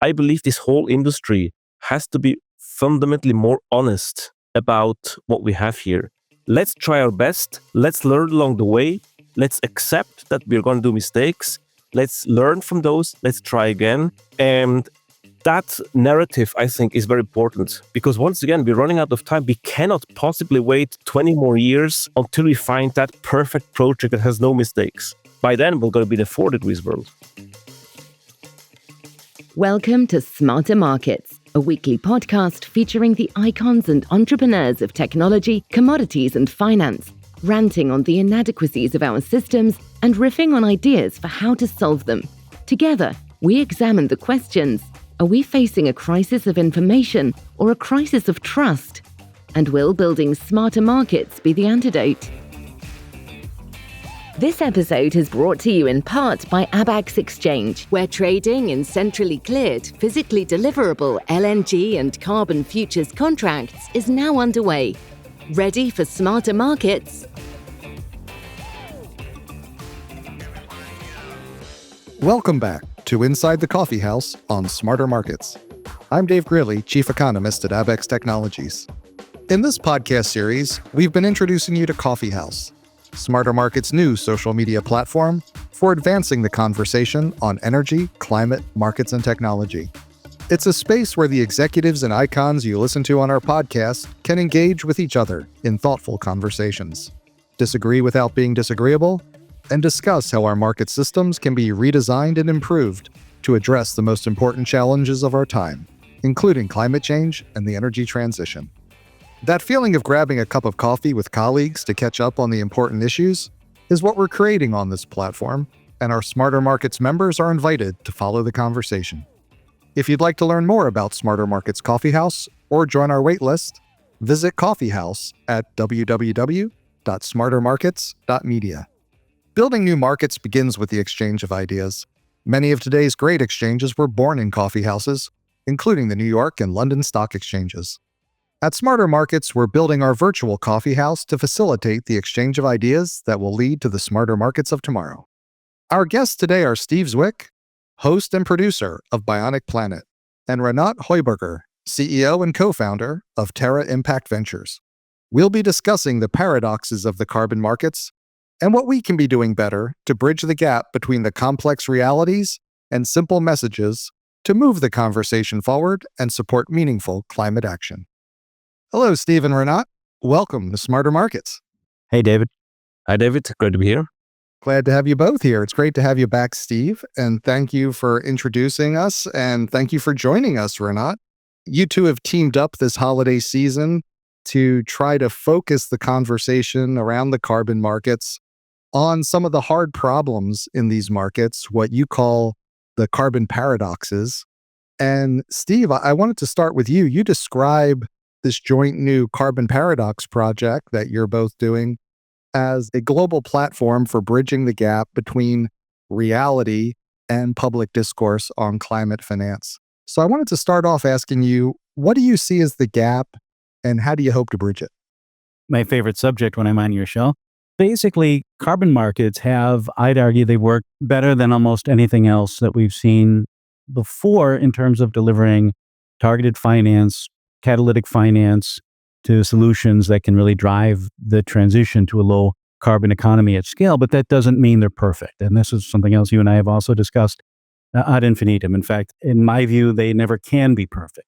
I believe this whole industry has to be fundamentally more honest about what we have here. Let's try our best. Let's learn along the way. Let's accept that we're going to do mistakes. Let's learn from those. Let's try again. And that narrative, I think, is very important because once again, we're running out of time. We cannot possibly wait 20 more years until we find that perfect project that has no mistakes. By then, we're going to be in a 4 degrees world. Welcome to Smarter Markets, a weekly podcast featuring the icons and entrepreneurs of technology, commodities, and finance, ranting on the inadequacies of our systems and riffing on ideas for how to solve them. Together, we examine the questions: are we facing a crisis of information or a crisis of trust? And will building smarter markets be the antidote? This episode is brought to you in part by Abax Exchange, where trading in centrally cleared, physically deliverable LNG and carbon futures contracts is now underway. Ready for smarter markets? Welcome back to Inside the Coffeehouse on Smarter Markets. I'm Dave Greeley, Chief Economist at Abax Technologies. In this podcast series, we've been introducing you to Coffeehouse, Smarter Markets' new social media platform for advancing the conversation on energy, climate, markets, and technology. It's a space where the executives and icons you listen to on our podcast can engage with each other in thoughtful conversations, disagree without being disagreeable, and discuss how our market systems can be redesigned and improved to address the most important challenges of our time, including climate change and the energy transition. That feeling of grabbing a cup of coffee with colleagues to catch up on the important issues is what we're creating on this platform, and our Smarter Markets members are invited to follow the conversation. If you'd like to learn more about Smarter Markets Coffeehouse or join our waitlist, visit Coffeehouse at www.smartermarkets.media. Building new markets begins with the exchange of ideas. Many of today's great exchanges were born in coffeehouses, including the New York and London stock exchanges. At Smarter Markets, we're building our virtual coffeehouse to facilitate the exchange of ideas that will lead to the smarter markets of tomorrow. Our guests today are Steve Zwick, host and producer of Bionic Planet, and Renat Heuberger, CEO and co-founder of Terra Impact Ventures. We'll be discussing the paradoxes of the carbon markets and what we can be doing better to bridge the gap between the complex realities and simple messages to move the conversation forward and support meaningful climate action. Hello, Steve and Renat. Welcome to Smarter Markets. Hey, David. Hi, David. Great to be here. Glad to have you both here. It's great to have you back, Steve. And thank you for introducing us. And thank you for joining us, Renat. You two have teamed up this holiday season to try to focus the conversation around the carbon markets on some of the hard problems in these markets, what you call the carbon paradoxes. And Steve, I wanted to start with you. You describe this joint new carbon paradox project that you're both doing as a global platform for bridging the gap between reality and public discourse on climate finance. So I wanted to start off asking you, what do you see as the gap and how do you hope to bridge it? My favorite subject when I'm on your show. Basically, carbon markets have, I'd argue, they work better than almost anything else that we've seen before in terms of delivering targeted finance, catalytic finance to solutions that can really drive the transition to a low carbon economy at scale. But that doesn't mean they're perfect. And this is something else you and I have also discussed ad infinitum. In fact, in my view, they never can be perfect.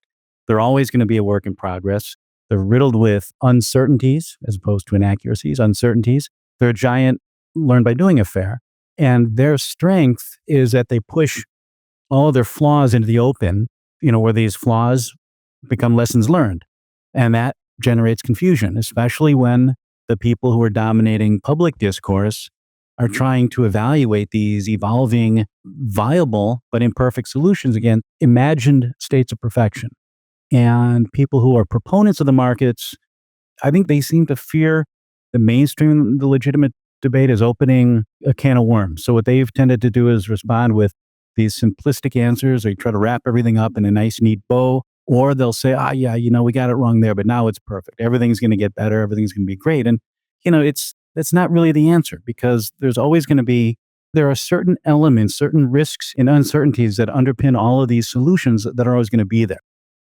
They're always going to be a work in progress. They're riddled with uncertainties as opposed to inaccuracies, uncertainties. They're a giant learn by doing affair. And their strength is that they push all their flaws into the open, where these flaws become lessons learned. And that generates confusion, especially when the people who are dominating public discourse are trying to evaluate these evolving, viable, but imperfect solutions, again, imagined states of perfection. And people who are proponents of the markets, I think they seem to fear the mainstream, the legitimate debate is opening a can of worms. So what they've tended to do is respond with these simplistic answers, or you try to wrap everything up in a nice, neat bow, or they'll say, we got it wrong there, but now it's perfect. Everything's going to get better. Everything's going to be great. And, that's not really the answer, because there's always going to be there are certain elements, certain risks and uncertainties that underpin all of these solutions that are always going to be there.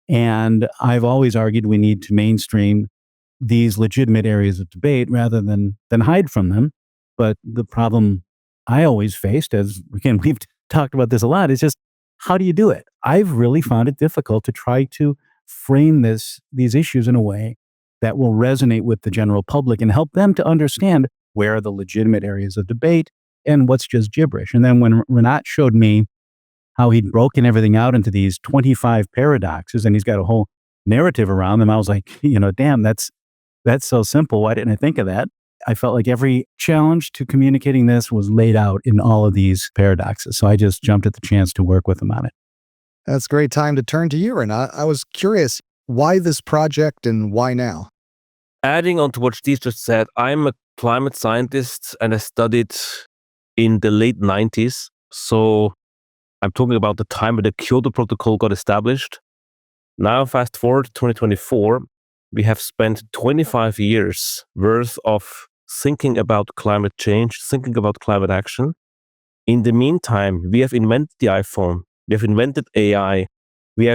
And I've always argued we need to mainstream these legitimate areas of debate rather than hide from them. But the problem I always faced, as again, we've talked about this a lot, is just how do you do it? I've really found it difficult to try to frame these issues in a way that will resonate with the general public and help them to understand where are the legitimate areas of debate and what's just gibberish. And then when Renat showed me how he'd broken everything out into these 25 paradoxes and he's got a whole narrative around them, I was like, damn, that's so simple. Why didn't I think of that? I felt like every challenge to communicating this was laid out in all of these paradoxes. So I just jumped at the chance to work with them on it. That's a great time to turn to you, Renat. I was curious, why this project and why now? Adding on to what Steve just said, I'm a climate scientist and I studied in the late 90s. So I'm talking about the time when the Kyoto Protocol got established. Now, fast forward to 2024, we have spent 25 years worth of thinking about climate change, thinking about climate action. In the meantime, we have invented the iPhone, we have invented AI, we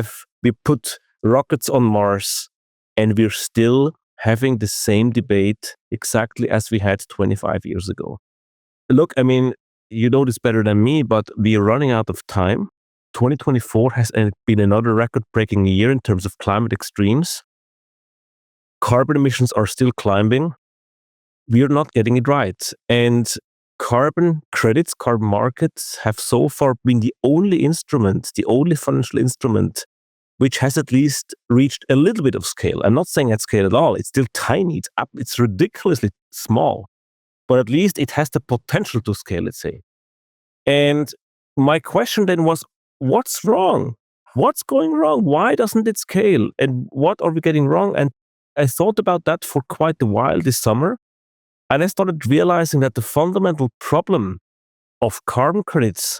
put rockets on Mars, and we're still having the same debate exactly as we had 25 years ago. Look, I mean, you know this better than me, but we are running out of time. 2024 has been another record-breaking year in terms of climate extremes. Carbon emissions are still climbing. We are not getting it right. And carbon credits, carbon markets have so far been the only instrument, the only financial instrument, which has at least reached a little bit of scale. I'm not saying at scale at all. It's still tiny. It's ridiculously small. But at least it has the potential to scale, let's say. And my question then was, what's wrong? What's going wrong? Why doesn't it scale? And what are we getting wrong? And I thought about that for quite a while this summer. And I started realizing that the fundamental problem of carbon credits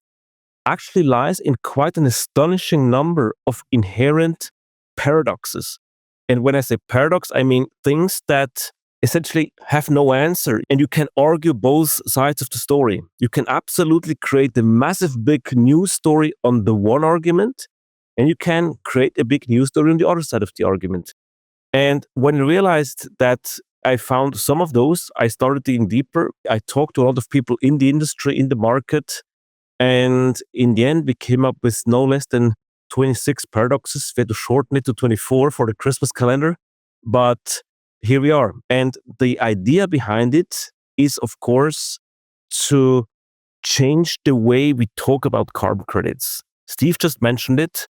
actually lies in quite an astonishing number of inherent paradoxes. And when I say paradox, I mean things that essentially have no answer. And you can argue both sides of the story. You can absolutely create a massive big news story on the one argument, and you can create a big news story on the other side of the argument. And when I realized that I found some of those, I started digging deeper. I talked to a lot of people in the industry, in the market, and in the end, we came up with no less than 26 paradoxes. We had to shorten it to 24 for the Christmas calendar, but here we are. And the idea behind it is, of course, to change the way we talk about carbon credits. Steve just mentioned it.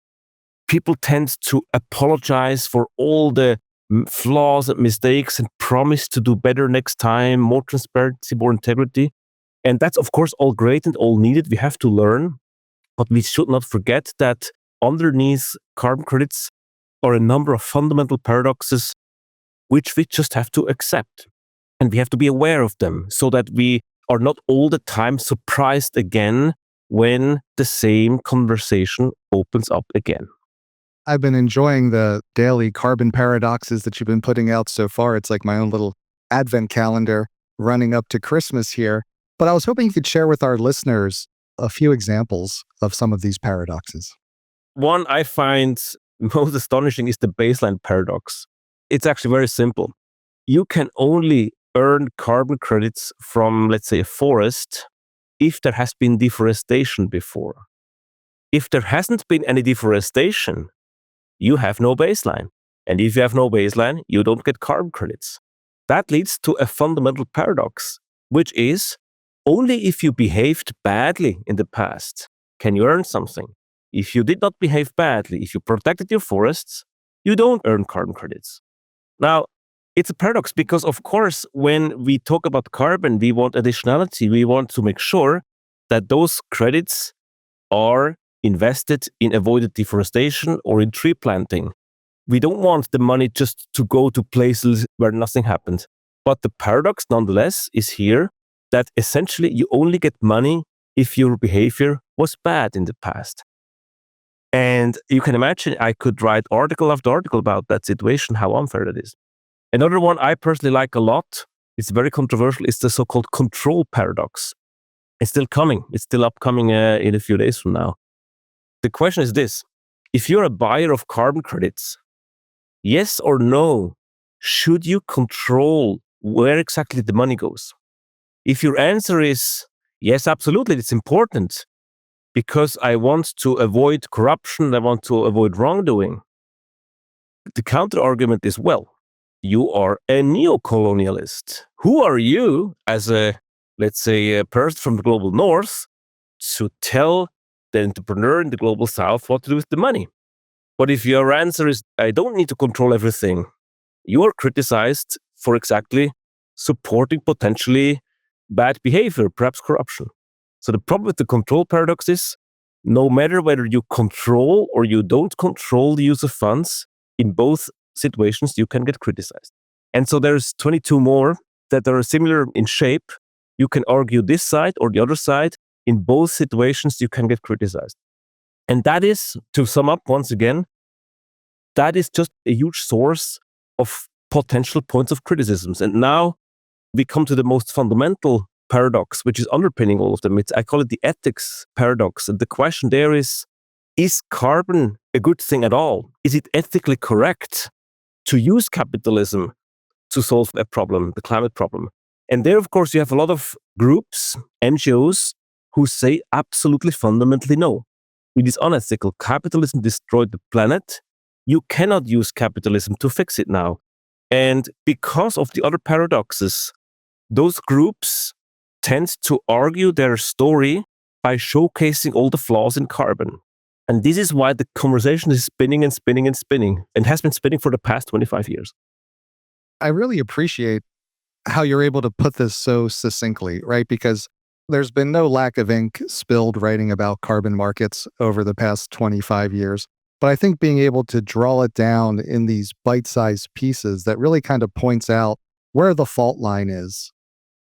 People tend to apologize for all the flaws and mistakes and promise to do better next time, more transparency, more integrity. And that's, of course, all great and all needed. We have to learn. But we should not forget that underneath carbon credits are a number of fundamental paradoxes which we just have to accept. And we have to be aware of them so that we are not all the time surprised again when the same conversation opens up again. I've been enjoying the daily carbon paradoxes that you've been putting out so far. It's like my own little advent calendar running up to Christmas here. But I was hoping you could share with our listeners a few examples of some of these paradoxes. One I find most astonishing is the baseline paradox. It's actually very simple. You can only earn carbon credits from, let's say, a forest if there has been deforestation before. If there hasn't been any deforestation, you have no baseline. And if you have no baseline, you don't get carbon credits. That leads to a fundamental paradox, which is only if you behaved badly in the past can you earn something. If you did not behave badly, if you protected your forests, you don't earn carbon credits. Now, it's a paradox because, of course, when we talk about carbon, we want additionality. We want to make sure that those credits are invested in avoided deforestation or in tree planting. We don't want the money just to go to places where nothing happened. But the paradox, nonetheless, is here that essentially you only get money if your behavior was bad in the past. And you can imagine I could write article after article about that situation, how unfair that is. Another one I personally like a lot, it's very controversial, is the so-called control paradox. It's still coming. It's still upcoming in a few days from now. The question is this: if you're a buyer of carbon credits, yes or no, should you control where exactly the money goes? If your answer is yes, absolutely, it's important because I want to avoid corruption, I want to avoid wrongdoing, the counter argument is, well, you are a neo-colonialist. Who are you as a, let's say, a person from the global north to tell the entrepreneur in the global south what to do with the money? But if your answer is, I don't need to control everything, you are criticized for exactly supporting potentially bad behavior, perhaps corruption. So the problem with the control paradox is, no matter whether you control or you don't control the use of funds, in both situations, you can get criticized. And so there's 22 more that are similar in shape. You can argue this side or the other side. In both situations, you can get criticized. And that is, to sum up once again, that is just a huge source of potential points of criticisms. And now we come to the most fundamental paradox, which is underpinning all of them. I call it the ethics paradox. And the question there is carbon a good thing at all? Is it ethically correct to use capitalism to solve a problem, the climate problem? And there, of course, you have a lot of groups, NGOs, who say absolutely fundamentally no. It is unethical. Capitalism destroyed the planet. You cannot use capitalism to fix it now. And because of the other paradoxes, those groups tend to argue their story by showcasing all the flaws in carbon. And this is why the conversation is spinning and spinning and spinning, and has been spinning for the past 25 years. I really appreciate how you're able to put this so succinctly, right? Because there's been no lack of ink spilled writing about carbon markets over the past 25 years. But I think being able to draw it down in these bite-sized pieces that really kind of points out where the fault line is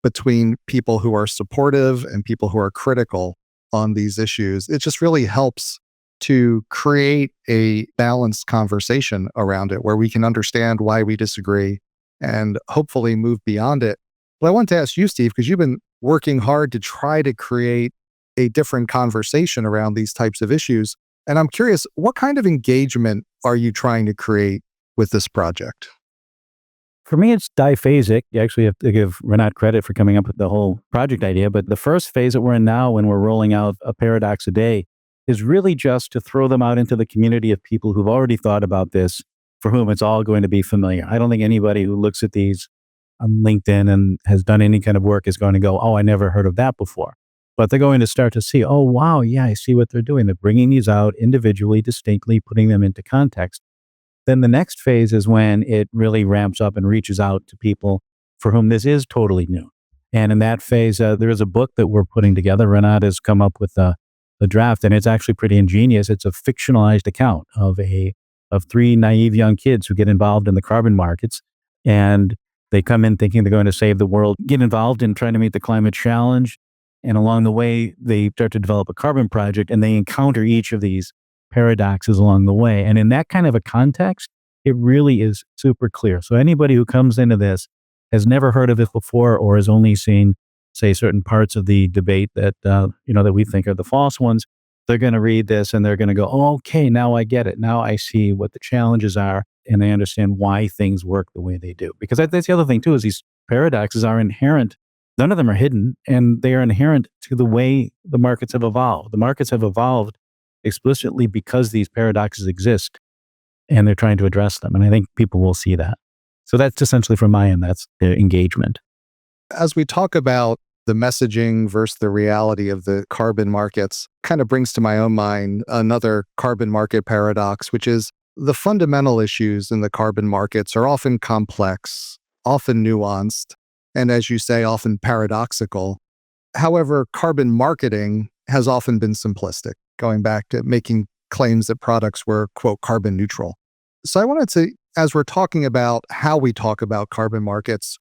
between people who are supportive and people who are critical on these issues, it just really helps to create a balanced conversation around it where we can understand why we disagree and hopefully move beyond it. But I want to ask you, Steve, because you've been working hard to try to create a different conversation around these types of issues. And I'm curious, what kind of engagement are you trying to create with this project? For me, it's diphasic. You actually have to give Renat credit for coming up with the whole project idea. But the first phase that we're in now, when we're rolling out a paradox a day, is really just to throw them out into the community of people who've already thought about this, for whom it's all going to be familiar. I don't think anybody who looks at these on LinkedIn and has done any kind of work is going to go, oh, I never heard of that before. But they're going to start to see, oh, wow, yeah, I see what they're doing. They're bringing these out individually, distinctly, putting them into context. Then the next phase is when it really ramps up and reaches out to people for whom this is totally new. And in that phase, there is a book that we're putting together. Renat has come up with the draft, and it's actually pretty ingenious. It's a fictionalized account of three naive young kids who get involved in the carbon markets. And they come in thinking they're going to save the world, get involved in trying to meet the climate challenge. And along the way, they start to develop a carbon project, and they encounter each of these paradoxes along the way. And in that kind of a context, it really is super clear. So anybody who comes into this has never heard of it before or has only seen, say, certain parts of the debate that that we think are the false ones. They're going to read this and they're going to go, oh, okay, now I get it. Now I see what the challenges are, and I understand why things work the way they do. Because that's the other thing too, is these paradoxes are inherent. None of them are hidden, and they are inherent to the way the markets have evolved. The markets have evolved explicitly because these paradoxes exist, and they're trying to address them. And I think people will see that. So that's essentially from my end, that's the engagement. As we talk about the messaging versus the reality of the carbon markets, kind of brings to my own mind another carbon market paradox, which is the fundamental issues in the carbon markets are often complex, often nuanced, and as you say, often paradoxical. However, carbon marketing has often been simplistic, going back to making claims that products were, quote, carbon neutral. So I wanted to, as we're talking about how we talk about carbon markets,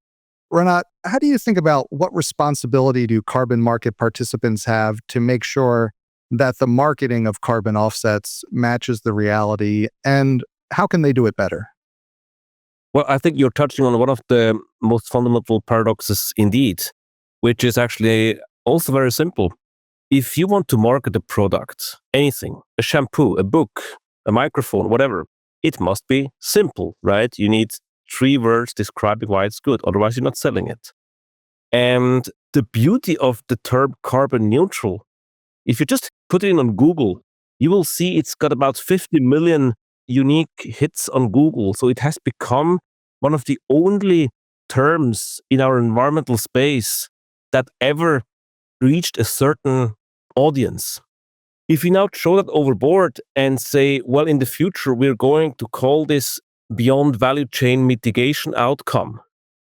Renat, how do you think about what responsibility do carbon market participants have to make sure that the marketing of carbon offsets matches the reality, and how can they do it better? Well, I think you're touching on one of the most fundamental paradoxes indeed, which is actually Also very simple. If you want to market a product, anything, a shampoo, a book, a microphone, whatever, it must be simple, right? You need 3 words describing why it's good. Otherwise, you're not selling it. And the beauty of the term carbon neutral, if you just put it in on Google, you will see it's got about 50 million unique hits on Google. So it has become one of the only terms in our environmental space that ever reached a certain audience. If we now throw that overboard and say, well, in the future, we're going to call this beyond value chain mitigation outcome,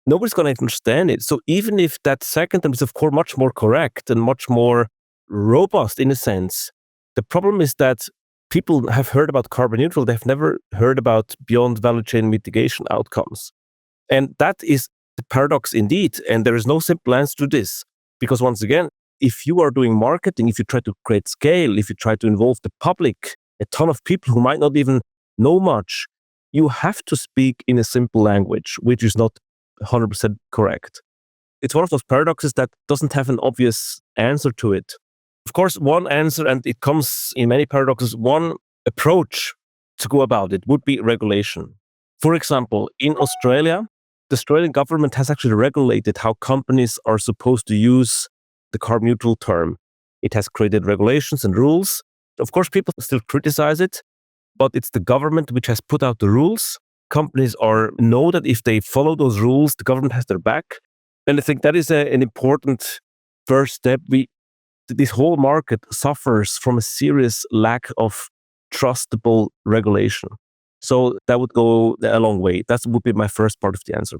nobody's going to understand it. So even if that second term is, of course, much more correct and much more robust in a sense, the problem is that people have heard about carbon neutral. They've never heard about beyond value chain mitigation outcomes. And that is the paradox indeed. And there is no simple answer to this. Because once again, if you are doing marketing, if you try to create scale, if you try to involve the public, a ton of people who might not even know much, you have to speak in a simple language, which is not 100% correct. It's one of those paradoxes that doesn't have an obvious answer to it. Of course, one answer, and it comes in many paradoxes, one approach to go about it would be regulation. For example, in Australia, the Australian government has actually regulated how companies are supposed to use the carbon neutral term. It has created regulations and rules. Of course, people still criticize it, but it's the government which has put out the rules. Companies know that if they follow those rules, the government has their back. And I think that is an important first step. This whole market suffers from a serious lack of trustable regulation. So that would go a long way. That would be my first part of the answer.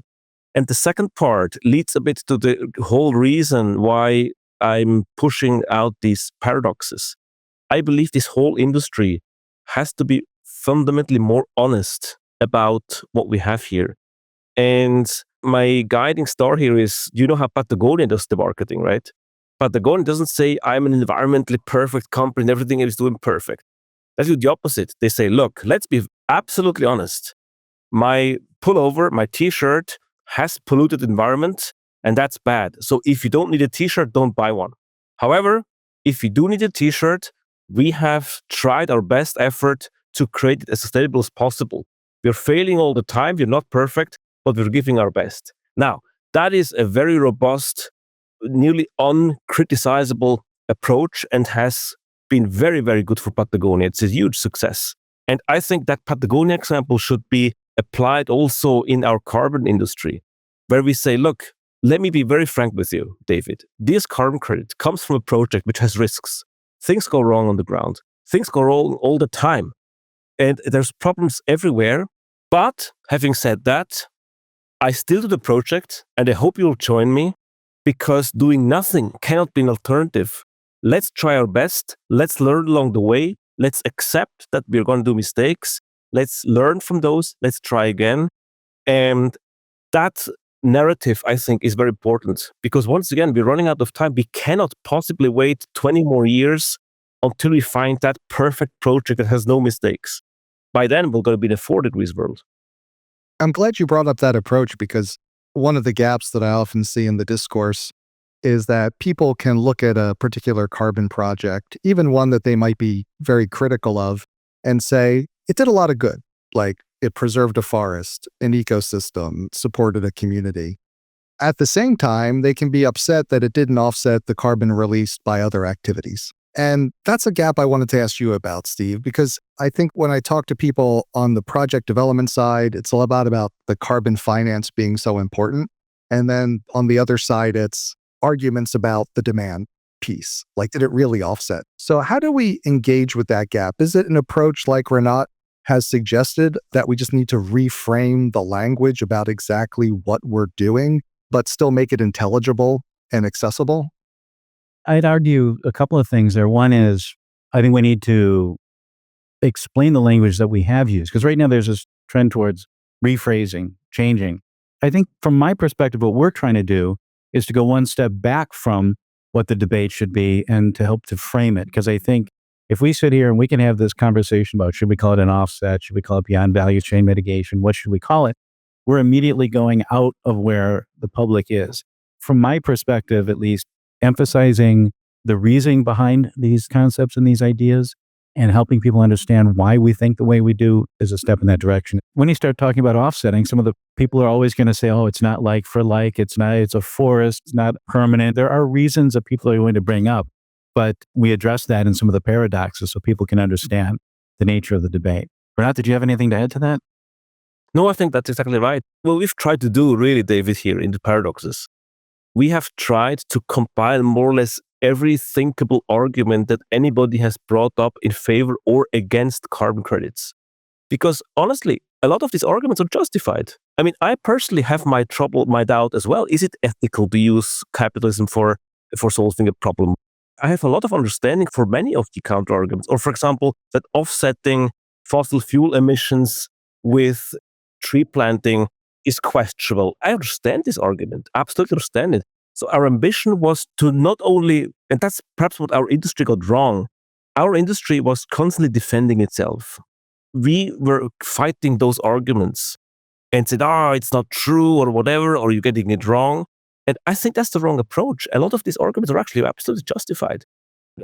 And the second part leads a bit to the whole reason why I'm pushing out these paradoxes. I believe this whole industry has to be fundamentally more honest about what we have here. And my guiding star here is, you know how Patagonia does the marketing, right? Patagonia doesn't say, I'm an environmentally perfect company and everything is doing perfect. That's the opposite. They say, look, let's be absolutely honest. My pullover, my t-shirt has polluted environment, and that's bad. So if you don't need a t-shirt, don't buy one. However, if you do need a t-shirt, we have tried our best effort to create it as sustainable as possible. We're failing all the time. We're not perfect, but we're giving our best. Now, that is a very robust, nearly uncriticizable approach and has been very, very good for Patagonia. It's a huge success. And I think that Patagonia example should be applied also in our carbon industry, where we say, look, let me be very frank with you, David. This carbon credit comes from a project which has risks. Things go wrong on the ground. Things go wrong all the time. And there's problems everywhere. But having said that, I still do the project and I hope you'll join me, because doing nothing cannot be an alternative. Let's try our best. Let's learn along the way. Let's accept that we're going to do mistakes. Let's learn from those. Let's try again. And that narrative, I think, is very important, because once again, we're running out of time. We cannot possibly wait 20 more years until we find that perfect project that has no mistakes. By then, we're going to be in a 4 degrees world. I'm glad you brought up that approach, because one of the gaps that I often see in the discourse is that people can look at a particular carbon project, even one that they might be very critical of, and say, it did a lot of good. Like, it preserved a forest, an ecosystem, supported a community. At the same time, they can be upset that it didn't offset the carbon released by other activities. And that's a gap I wanted to ask you about, Steve, because I think when I talk to people on the project development side, it's all about the carbon finance being so important. And then on the other side, it's arguments about the demand piece. Like, did it really offset? So how do we engage with that gap? Is it an approach like Renat has suggested, that we just need to reframe the language about exactly what we're doing, but still make it intelligible and accessible? I'd argue a couple of things there. One is, I think we need to explain the language that we have used, because right now there's this trend towards rephrasing, changing. I think from my perspective, what we're trying to do is to go one step back from what the debate should be and to help to frame it. Because I think if we sit here and we can have this conversation about, should we call it an offset? Should we call it beyond value chain mitigation? What should we call it? We're immediately going out of where the public is. From my perspective, at least, emphasizing the reasoning behind these concepts and these ideas and helping people understand why we think the way we do is a step in that direction. When you start talking about offsetting, some of the people are always going to say, oh, it's not like for like, it's a forest, it's not permanent. There are reasons that people are going to bring up, but we address that in some of the paradoxes so people can understand the nature of the debate. Renat, did you have anything to add to that? No, I think that's exactly right. What we've tried to do really, David, here in the paradoxes, we have tried to compile more or less every thinkable argument that anybody has brought up in favor or against carbon credits. Because honestly, a lot of these arguments are justified. I mean, I personally have my doubt as well. Is it ethical to use capitalism for solving a problem? I have a lot of understanding for many of the counter arguments. Or for example, that offsetting fossil fuel emissions with tree planting is questionable. I understand this argument, absolutely understand it. So our ambition was to not only, and that's perhaps what our industry got wrong, our industry was constantly defending itself. We were fighting those arguments and said, it's not true or whatever, or you're getting it wrong. And I think that's the wrong approach. A lot of these arguments are actually absolutely justified.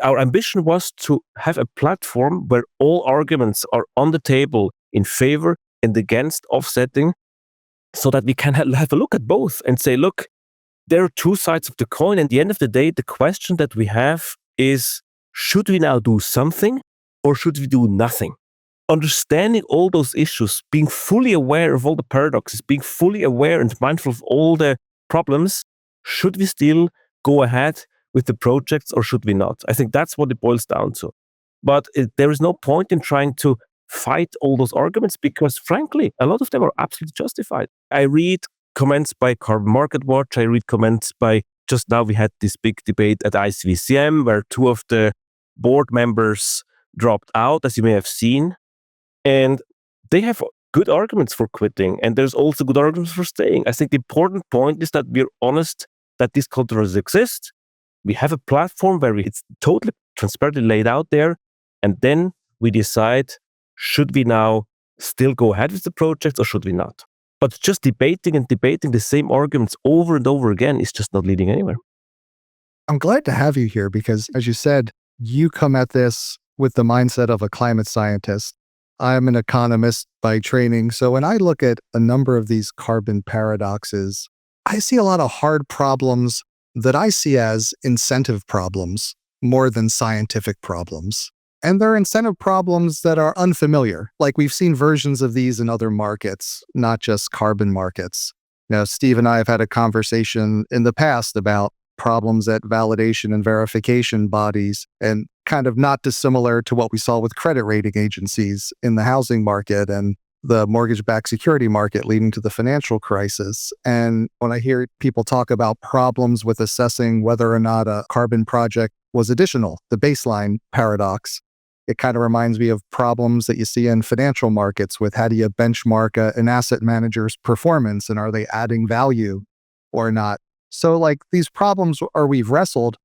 Our ambition was to have a platform where all arguments are on the table in favor and against offsetting, so that we can have a look at both and say, look, there are two sides of the coin. At the end of the day, the question that we have is, should we now do something or should we do nothing? Understanding all those issues, being fully aware of all the paradoxes, being fully aware and mindful of all the problems, should we still go ahead with the projects or should we not? I think that's what it boils down to. But there is no point in trying to fight all those arguments because, frankly, a lot of them are absolutely justified. I read comments by Carbon Market Watch. I read comments by, just now we had this big debate at ICVCM where two of the board members dropped out, as you may have seen. And they have good arguments for quitting. And there's also good arguments for staying. I think the important point is that we're honest that these controversies exist. We have a platform where it's totally transparently laid out there. And then we decide, should we now still go ahead with the project or should we not? But just debating the same arguments over and over again is just not leading anywhere. I'm glad to have you here because, as you said, you come at this with the mindset of a climate scientist. I'm an economist by training. So when I look at a number of these carbon paradoxes, I see a lot of hard problems that I see as incentive problems more than scientific problems. And they're incentive problems that are unfamiliar. Like we've seen versions of these in other markets, not just carbon markets. Now, Steve and I have had a conversation in the past about problems at validation and verification bodies, and kind of not dissimilar to what we saw with credit rating agencies in the housing market and the mortgage-backed security market leading to the financial crisis. And when I hear people talk about problems with assessing whether or not a carbon project was additional, the baseline paradox, it kind of reminds me of problems that you see in financial markets with how do you benchmark an asset manager's performance and are they adding value or not? So like these problems are we've wrestled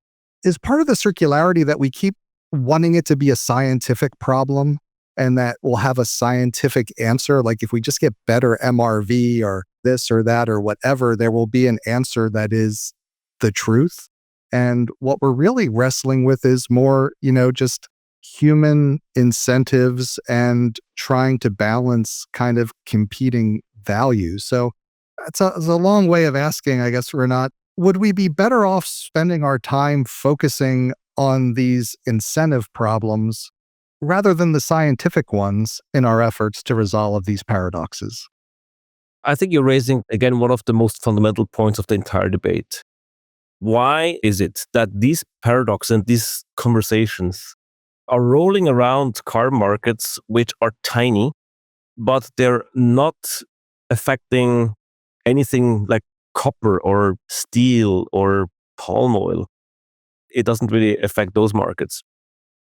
is part of the circularity that we keep wanting it to be a scientific problem and that we'll have a scientific answer. Like if we just get better MRV or this or that or whatever, there will be an answer that is the truth. And what we're really wrestling with is more, just human incentives and trying to balance kind of competing values. So it's a long way of asking, I guess, Renat, would we be better off spending our time focusing on these incentive problems rather than the scientific ones in our efforts to resolve these paradoxes? I think you're raising, again, one of the most fundamental points of the entire debate. Why is it that these paradoxes and these conversations are rolling around carbon markets, which are tiny, but they're not affecting anything like copper or steel or palm oil? It doesn't really affect those markets.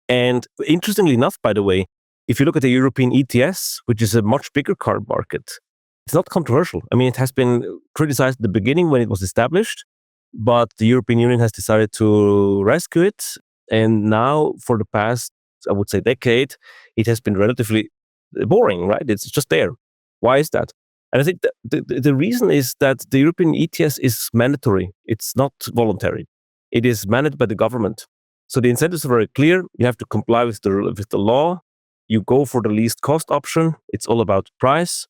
And interestingly enough, by the way, if you look at the European ETS, which is a much bigger carbon market, it's not controversial. I mean, it has been criticized at the beginning when it was established, but the European Union has decided to rescue it. And now for the past, I would say, decade, it has been relatively boring, right? It's just there. Why is that? And I think the reason is that the European ETS is mandatory. It's not voluntary. It is managed by the government. So the incentives are very clear. You have to comply with the law. You go for the least cost option. It's all about price.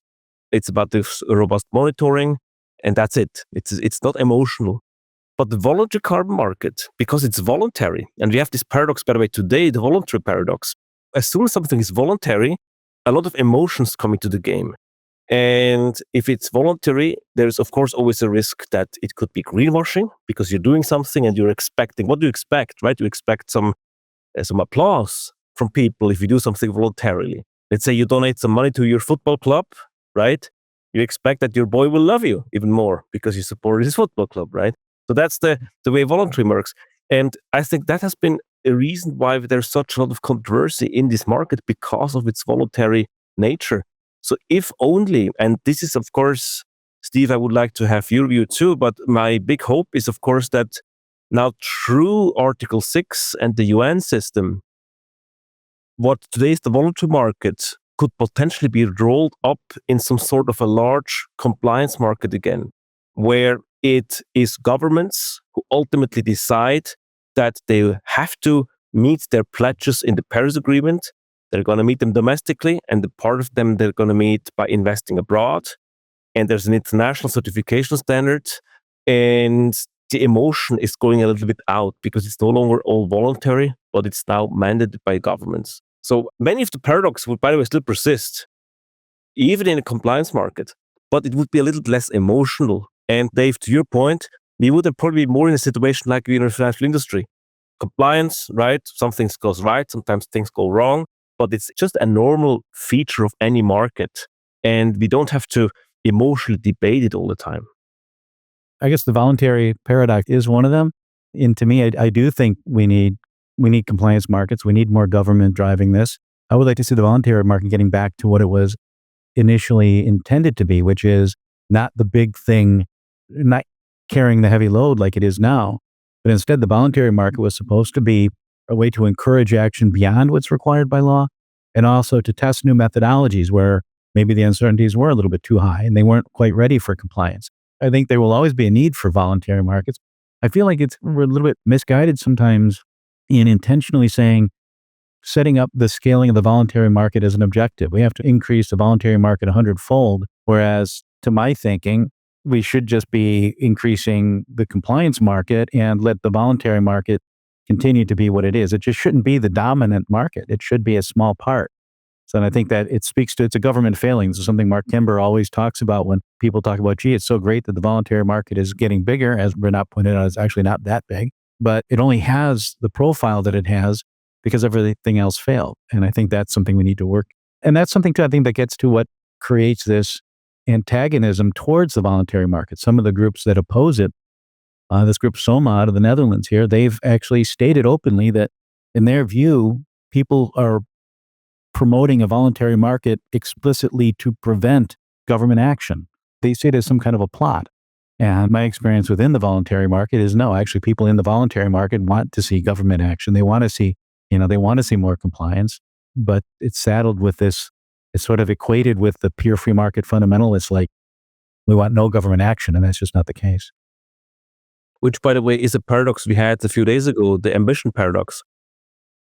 It's about this robust monitoring, and that's it. It's not emotional. But the voluntary carbon market, because it's voluntary, and we have this paradox, by the way, today, the voluntary paradox. As soon as something is voluntary, a lot of emotions come into the game. And if it's voluntary, there's of course always a risk that it could be greenwashing because you're doing something and you're expecting, what do you expect, right? You expect some applause from people if you do something voluntarily. Let's say you donate some money to your football club, right? You expect that your boy will love you even more because you support his football club, right? So that's the way voluntary works. And I think that has been a reason why there's such a lot of controversy in this market because of its voluntary nature. So if only, and this is of course, Steve, I would like to have your view too, but my big hope is of course that now through Article 6 and the UN system, what today is the voluntary market could potentially be rolled up in some sort of a large compliance market again, where it is governments who ultimately decide that they have to meet their pledges in the Paris Agreement. They're going to meet them domestically, and the part of them they're going to meet by investing abroad. And there's an international certification standard, and the emotion is going a little bit out because it's no longer all voluntary, but it's now mandated by governments. So many of the paradoxes would, by the way, still persist, even in a compliance market, but it would be a little less emotional. And Dave, to your point, we would have probably be more in a situation like we in the financial industry. Compliance, right? Some things goes right, sometimes things go wrong, but it's just a normal feature of any market. And we don't have to emotionally debate it all the time. I guess the voluntary paradox is one of them. And to me, I do think we need compliance markets. We need more government driving this. I would like to see the voluntary market getting back to what it was initially intended to be, which is not the big thing, not carrying the heavy load like it is now, but instead the voluntary market was supposed to be a way to encourage action beyond what's required by law, and also to test new methodologies where maybe the uncertainties were a little bit too high and they weren't quite ready for compliance. I think there will always be a need for voluntary markets. I feel like we're a little bit misguided sometimes in intentionally setting up the scaling of the voluntary market as an objective. We have to increase the voluntary market 100-fold, whereas to my thinking, we should just be increasing the compliance market and let the voluntary market continue to be what it is. It just shouldn't be the dominant market. It should be a small part. So I think that it speaks to, it's a government failing. This is something Mark Kimber always talks about when people talk about, gee, it's so great that the voluntary market is getting bigger. As Renat pointed out, it's actually not that big, but it only has the profile that it has because everything else failed. And I think that's something we need to work. And that's something too, I think that gets to what creates this antagonism towards the voluntary market. Some of the groups that oppose it, this group SOMA out of the Netherlands here, they've actually stated openly that in their view, people are promoting a voluntary market explicitly to prevent government action. They see it as some kind of a plot. And my experience within the voluntary market is no, actually people in the voluntary market want to see government action. They want to see, they want to see more compliance, but it's saddled with this, it's sort of equated with the pure free market fundamentalists, like we want no government action, and that's just not the case. Which, by the way, is a paradox we had a few days ago, the ambition paradox.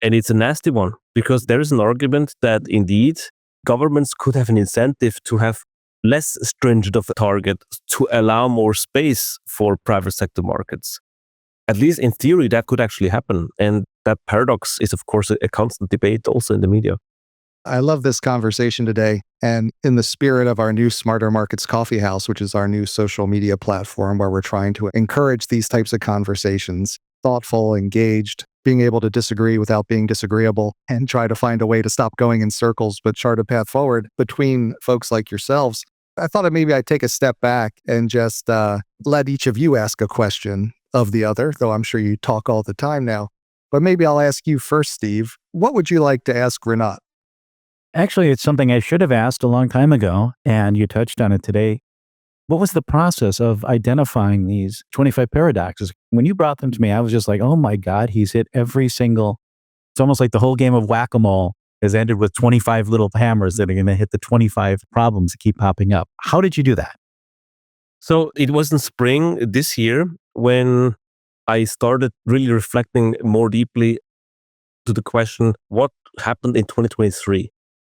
And it's a nasty one because there is an argument that indeed governments could have an incentive to have less stringent of a target to allow more space for private sector markets. At least in theory, that could actually happen. And that paradox is, of course, a constant debate also in the media. I love this conversation today. And in the spirit of our new Smarter Markets Coffeehouse, which is our new social media platform where we're trying to encourage these types of conversations, thoughtful, engaged, being able to disagree without being disagreeable, and try to find a way to stop going in circles, but chart a path forward between folks like yourselves. I thought maybe I'd take a step back and just let each of you ask a question of the other, though I'm sure you talk all the time now. But maybe I'll ask you first, Steve. What would you like to ask Renat? Actually, it's something I should have asked a long time ago, and you touched on it today. What was the process of identifying these 25 paradoxes? When you brought them to me, I was just like, oh my God, he's hit every single, it's almost like the whole game of whack-a-mole has ended with 25 little hammers that are going to hit the 25 problems that keep popping up. How did you do that? So it was in spring this year when I started really reflecting more deeply to the question, what happened in 2023?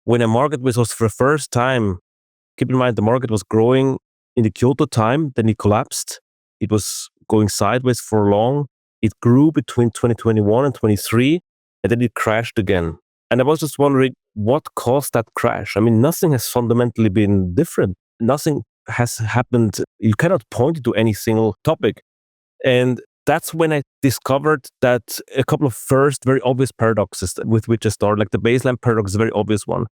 When a market was for the first time, keep in mind the market was growing in the Kyoto time, then it collapsed. It was going sideways for long. It grew between 2021 and 23, and then it crashed again. And I was just wondering what caused that crash. I mean, nothing has fundamentally been different. Nothing has happened. You cannot point to any single topic. And that's when I discovered that a couple of first very obvious paradoxes with which I started, like the baseline paradox is a very obvious one,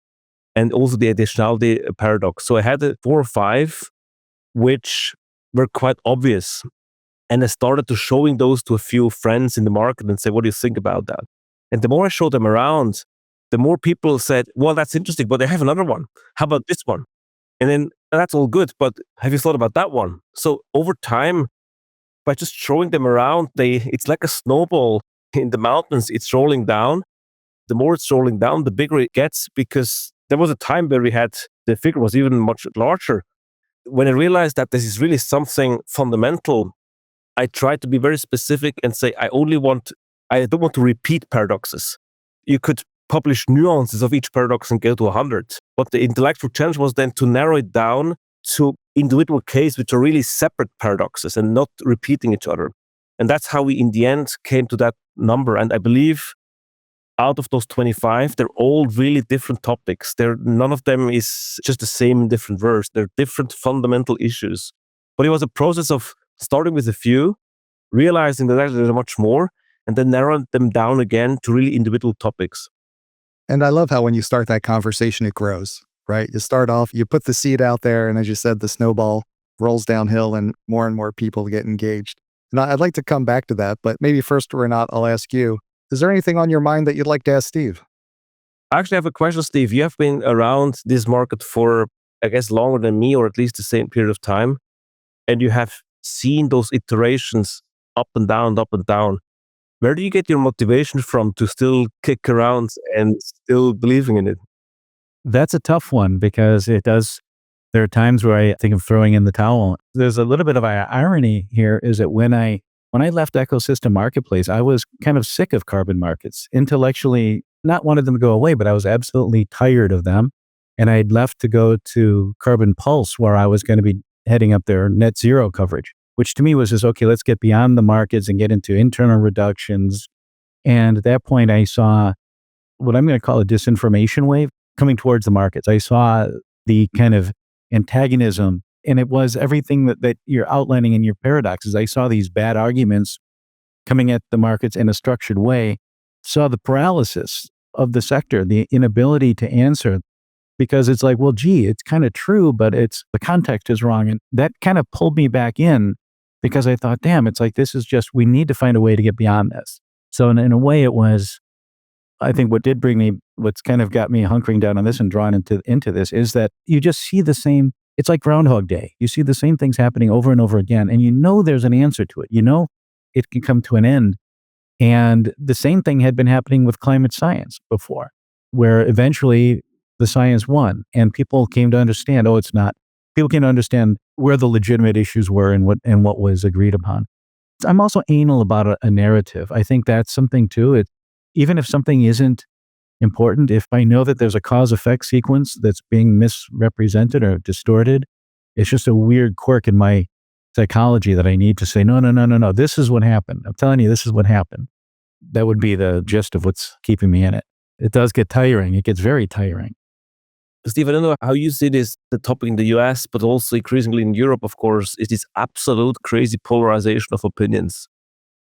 and also the additionality paradox. So I had 4 or 5 which were quite obvious. And I started to showing those to a few friends in the market and say, what do you think about that? And the more I showed them around, the more people said, well, that's interesting, but I have another one. How about this one? And then that's all good, but have you thought about that one? So over time, by just showing them around, it's like a snowball in the mountains. It's rolling down. The more it's rolling down, the bigger it gets, because there was a time where the figure was even much larger. When I realized that this is really something fundamental, I tried to be very specific and say, I don't want to repeat paradoxes. You could publish nuances of each paradox and go to 100. But the intellectual challenge was then to narrow it down to individual cases which are really separate paradoxes and not repeating each other. And that's how we, in the end, came to that number. And I believe out of those 25, they're all really different topics. None of them is just the same in different words. They're different fundamental issues. But it was a process of starting with a few, realizing that there's much more, and then narrowing them down again to really individual topics. And I love how when you start that conversation, it grows, right? You start off, you put the seed out there, and as you said, the snowball rolls downhill and more people get engaged. And I'd like to come back to that, but maybe first, Renat, I'll ask you, is there anything on your mind that you'd like to ask Steve? I actually have a question, Steve. You have been around this market for, I guess, longer than me, or at least the same period of time. And you have seen those iterations up and down, up and down. Where do you get your motivation from to still kick around and still believing in it? That's a tough one because there are times where I think of throwing in the towel. There's a little bit of irony here is that when I left Ecosystem Marketplace, I was kind of sick of carbon markets. Intellectually, not wanted them to go away, but I was absolutely tired of them. And I'd left to go to Carbon Pulse, where I was going to be heading up their net zero coverage, which to me was just, okay, let's get beyond the markets and get into internal reductions. And at that point, I saw what I'm going to call a disinformation wave coming towards the markets. I saw the kind of antagonism, and it was everything that you're outlining in your paradoxes. I saw these bad arguments coming at the markets in a structured way, saw the paralysis of the sector, the inability to answer, because it's like, well, gee, it's kind of true, but the context is wrong. And that kind of pulled me back in because I thought, damn, it's like, this is just, we need to find a way to get beyond this. So in a way, it was, I think what's kind of got me hunkering down on this and drawn into this is that you just see the same, it's like Groundhog Day. You see the same things happening over and over again, and you know there's an answer to it. You know it can come to an end. And the same thing had been happening with climate science before, where eventually the science won and people came to understand, it's not. People came to understand where the legitimate issues were and what was agreed upon. I'm also anal about a narrative. I think that's something too. Even if something isn't important, if I know that there's a cause-effect sequence that's being misrepresented or distorted, it's just a weird quirk in my psychology that I need to say, no, this is what happened. I'm telling you, this is what happened. That would be the gist of what's keeping me in it. It does get tiring. It gets very tiring. Steve, I don't know how you see the topic in the US, but also increasingly in Europe, of course, is this absolute crazy polarization of opinions.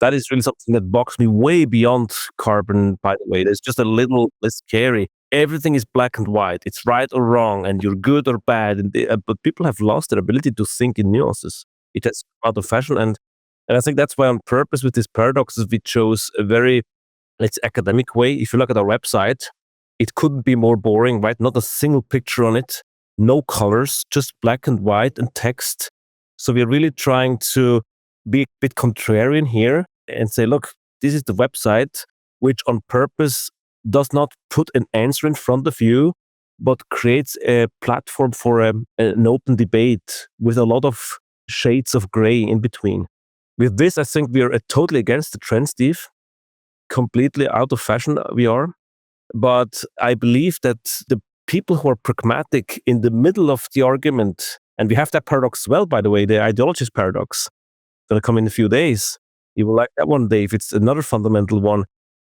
That is really something that bogs me way beyond carbon, by the way. It's just a little less scary. Everything is black and white. It's right or wrong, and you're good or bad. But people have lost their ability to think in nuances. It has come out of fashion. And I think that's why on purpose with these paradoxes, we chose a very, academic way. If you look at our website, it couldn't be more boring, right? Not a single picture on it, no colors, just black and white and text. So we're really trying to be a bit contrarian here and say, look, this is the website which on purpose does not put an answer in front of you, but creates a platform for an open debate with a lot of shades of gray in between. With this, I think we are totally against the trend, Steve. Completely out of fashion we are. But I believe that the people who are pragmatic in the middle of the argument, and we have that paradox as well, by the way, the ideologist paradox, going to come in a few days. You will like that one, Dave. It's another fundamental one.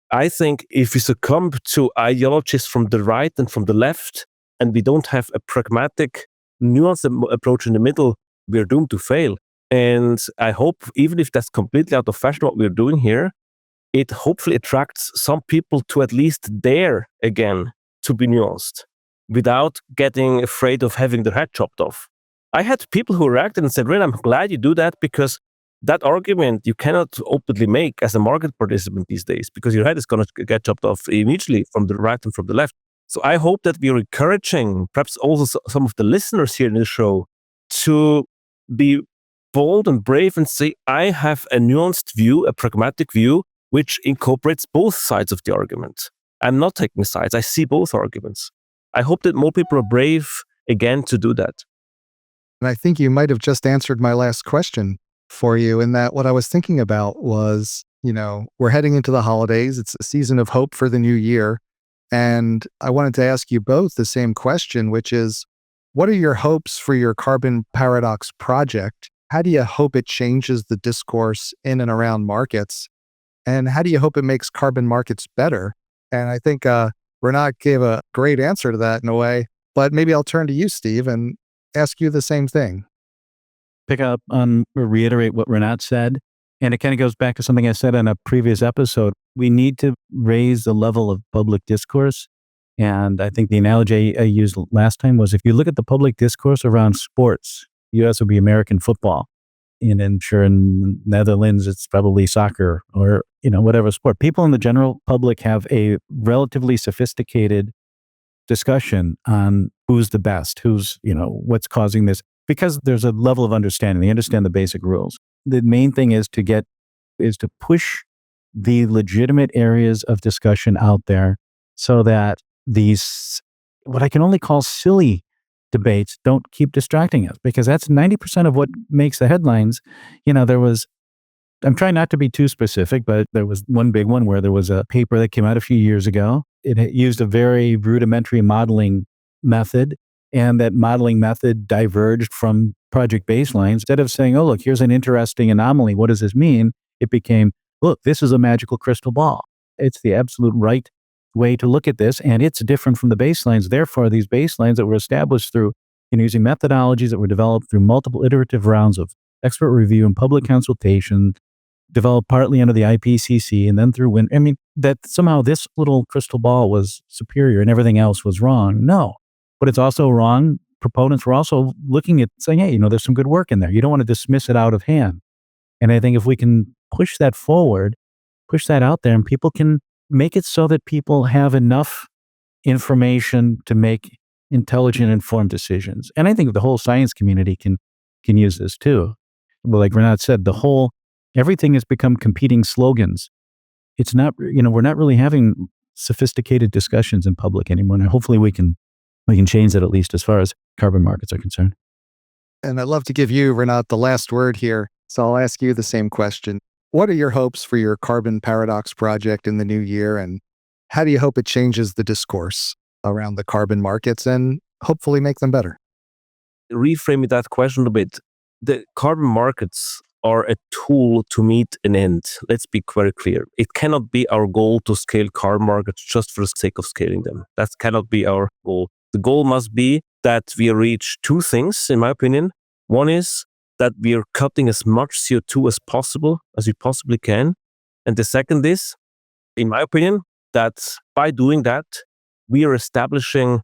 I think if we succumb to ideologies from the right and from the left, and we don't have a pragmatic, nuanced approach in the middle, we're doomed to fail. And I hope, even if that's completely out of fashion what we're doing here, it hopefully attracts some people to at least dare again to be nuanced without getting afraid of having their head chopped off. I had people who reacted and said, "Ren, I'm glad you do that, because that argument you cannot openly make as a market participant these days, because your head is going to get chopped off immediately from the right and from the left." So I hope that we are encouraging perhaps also some of the listeners here in the show to be bold and brave and say, I have a nuanced view, a pragmatic view, which incorporates both sides of the argument. I'm not taking sides. I see both arguments. I hope that more people are brave again to do that. And I think you might have just answered my last question for you, in that what I was thinking about was, we're heading into the holidays. It's a season of hope for the new year. And I wanted to ask you both the same question, which is, what are your hopes for your carbon paradox project? How do you hope it changes the discourse in and around markets? And how do you hope it makes carbon markets better? And I think Renat gave a great answer to that in a way, but maybe I'll turn to you, Steve, and ask you the same thing. Pick up on or reiterate what Renat said. And it kind of goes back to something I said on a previous episode. We need to raise the level of public discourse. And I think the analogy I used last time was, if you look at the public discourse around sports, US would be American football. And I'm sure in Netherlands, it's probably soccer or, whatever sport. People in the general public have a relatively sophisticated discussion on who's the best, who's, what's causing this, because there's a level of understanding. They understand the basic rules. The main thing is to push the legitimate areas of discussion out there so that these, what I can only call silly debates, don't keep distracting us, because that's 90% of what makes the headlines. I'm trying not to be too specific, but there was one big one where there was a paper that came out a few years ago. It used a very rudimentary modeling method, and that modeling method diverged from project baselines. Instead of saying, oh, look, here's an interesting anomaly, what does this mean? It became, look, this is a magical crystal ball. It's the absolute right way to look at this, and it's different from the baselines. Therefore, these baselines that were established through using methodologies that were developed through multiple iterative rounds of expert review and public consultation, developed partly under the IPCC and then through that somehow this little crystal ball was superior and everything else was wrong. No, but it's also wrong. Proponents were also looking at saying, hey, there's some good work in there. You don't want to dismiss it out of hand. And I think if we can push that forward, push that out there, and people can make it so that people have enough information to make intelligent, informed decisions. And I think the whole science community can use this too. But like Renat said, everything has become competing slogans. It's not, we're not really having sophisticated discussions in public anymore. And hopefully we can change that, at least as far as carbon markets are concerned. And I'd love to give you, Renat, the last word here. So I'll ask you the same question. What are your hopes for your carbon paradox project in the new year? And how do you hope it changes the discourse around the carbon markets and hopefully make them better? Reframing that question a bit. The carbon markets are a tool to meet an end. Let's be very clear. It cannot be our goal to scale carbon markets just for the sake of scaling them. That cannot be our goal. The goal must be that we reach two things, in my opinion. One is that we are cutting as much CO2 as possible, as we possibly can. And the second is, in my opinion, that by doing that, we are establishing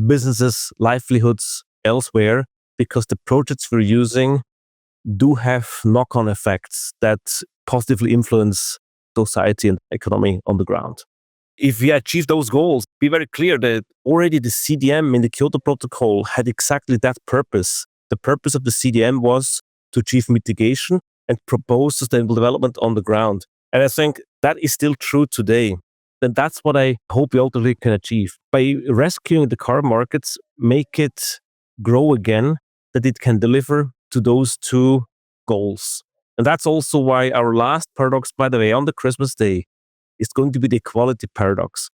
businesses, livelihoods elsewhere, because the projects we're using do have knock-on effects that positively influence society and economy on the ground. If we achieve those goals, be very clear that already the CDM in the Kyoto Protocol had exactly that purpose. The purpose of the CDM was to achieve mitigation and propose sustainable development on the ground. And I think that is still true today. And that's what I hope we ultimately can achieve. By rescuing the carbon markets, make it grow again, that it can deliver to those two goals. And that's also why our last paradox, by the way, on the Christmas day, is going to be the equality paradox.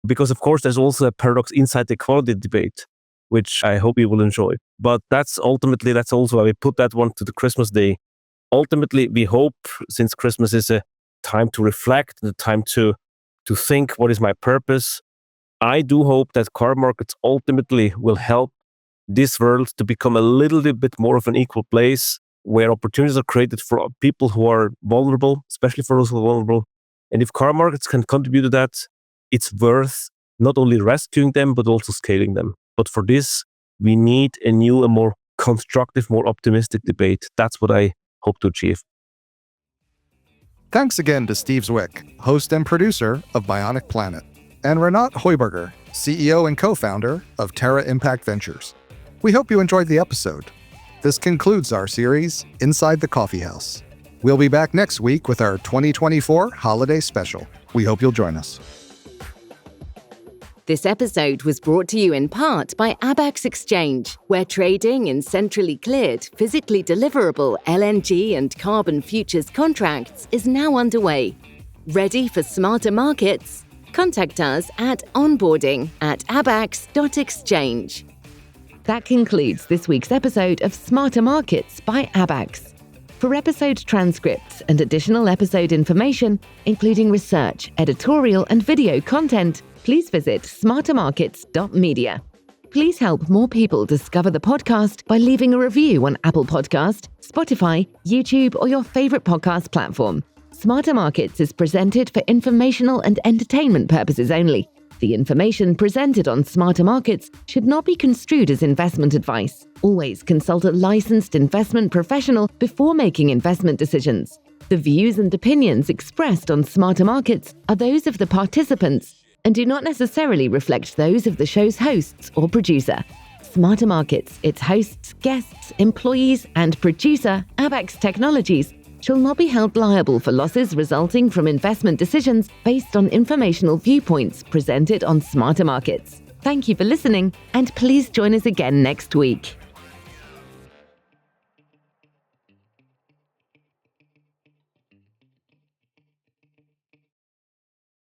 Because, of course, there's also a paradox inside the equality debate, which I hope you will enjoy. But that's also why we put that one to the Christmas day. Ultimately, we hope, since Christmas is a time to reflect, a time to think, what is my purpose? I do hope that carbon markets ultimately will help this world to become a little bit more of an equal place where opportunities are created for people who are vulnerable, especially for those who are vulnerable. And if carbon markets can contribute to that, it's worth not only rescuing them, but also scaling them. But for this, we need a new and more constructive, more optimistic debate. That's what I hope to achieve. Thanks again to Steve Zwick, host and producer of Bionic Planet, and Renat Heuberger, CEO and co-founder of Terra Impact Ventures. We hope you enjoyed the episode. This concludes our series, Inside the Coffeehouse. We'll be back next week with our 2024 holiday special. We hope you'll join us. This episode was brought to you in part by Abax Exchange, where trading in centrally cleared, physically deliverable LNG and carbon futures contracts is now underway. Ready for smarter markets? Contact us at onboarding@abax.exchange. That concludes this week's episode of Smarter Markets by Abax. For episode transcripts and additional episode information, including research, editorial, and video content, please visit smartermarkets.media. Please help more people discover the podcast by leaving a review on Apple Podcast, Spotify, YouTube, or your favorite podcast platform. Smarter Markets is presented for informational and entertainment purposes only. The information presented on Smarter Markets should not be construed as investment advice. Always consult a licensed investment professional before making investment decisions. The views and opinions expressed on Smarter Markets are those of the participants and do not necessarily reflect those of the show's hosts or producer. Smarter Markets, its hosts, guests, employees, and producer, Abax Technologies, shall not be held liable for losses resulting from investment decisions based on informational viewpoints presented on Smarter Markets. Thank you for listening, and please join us again next week.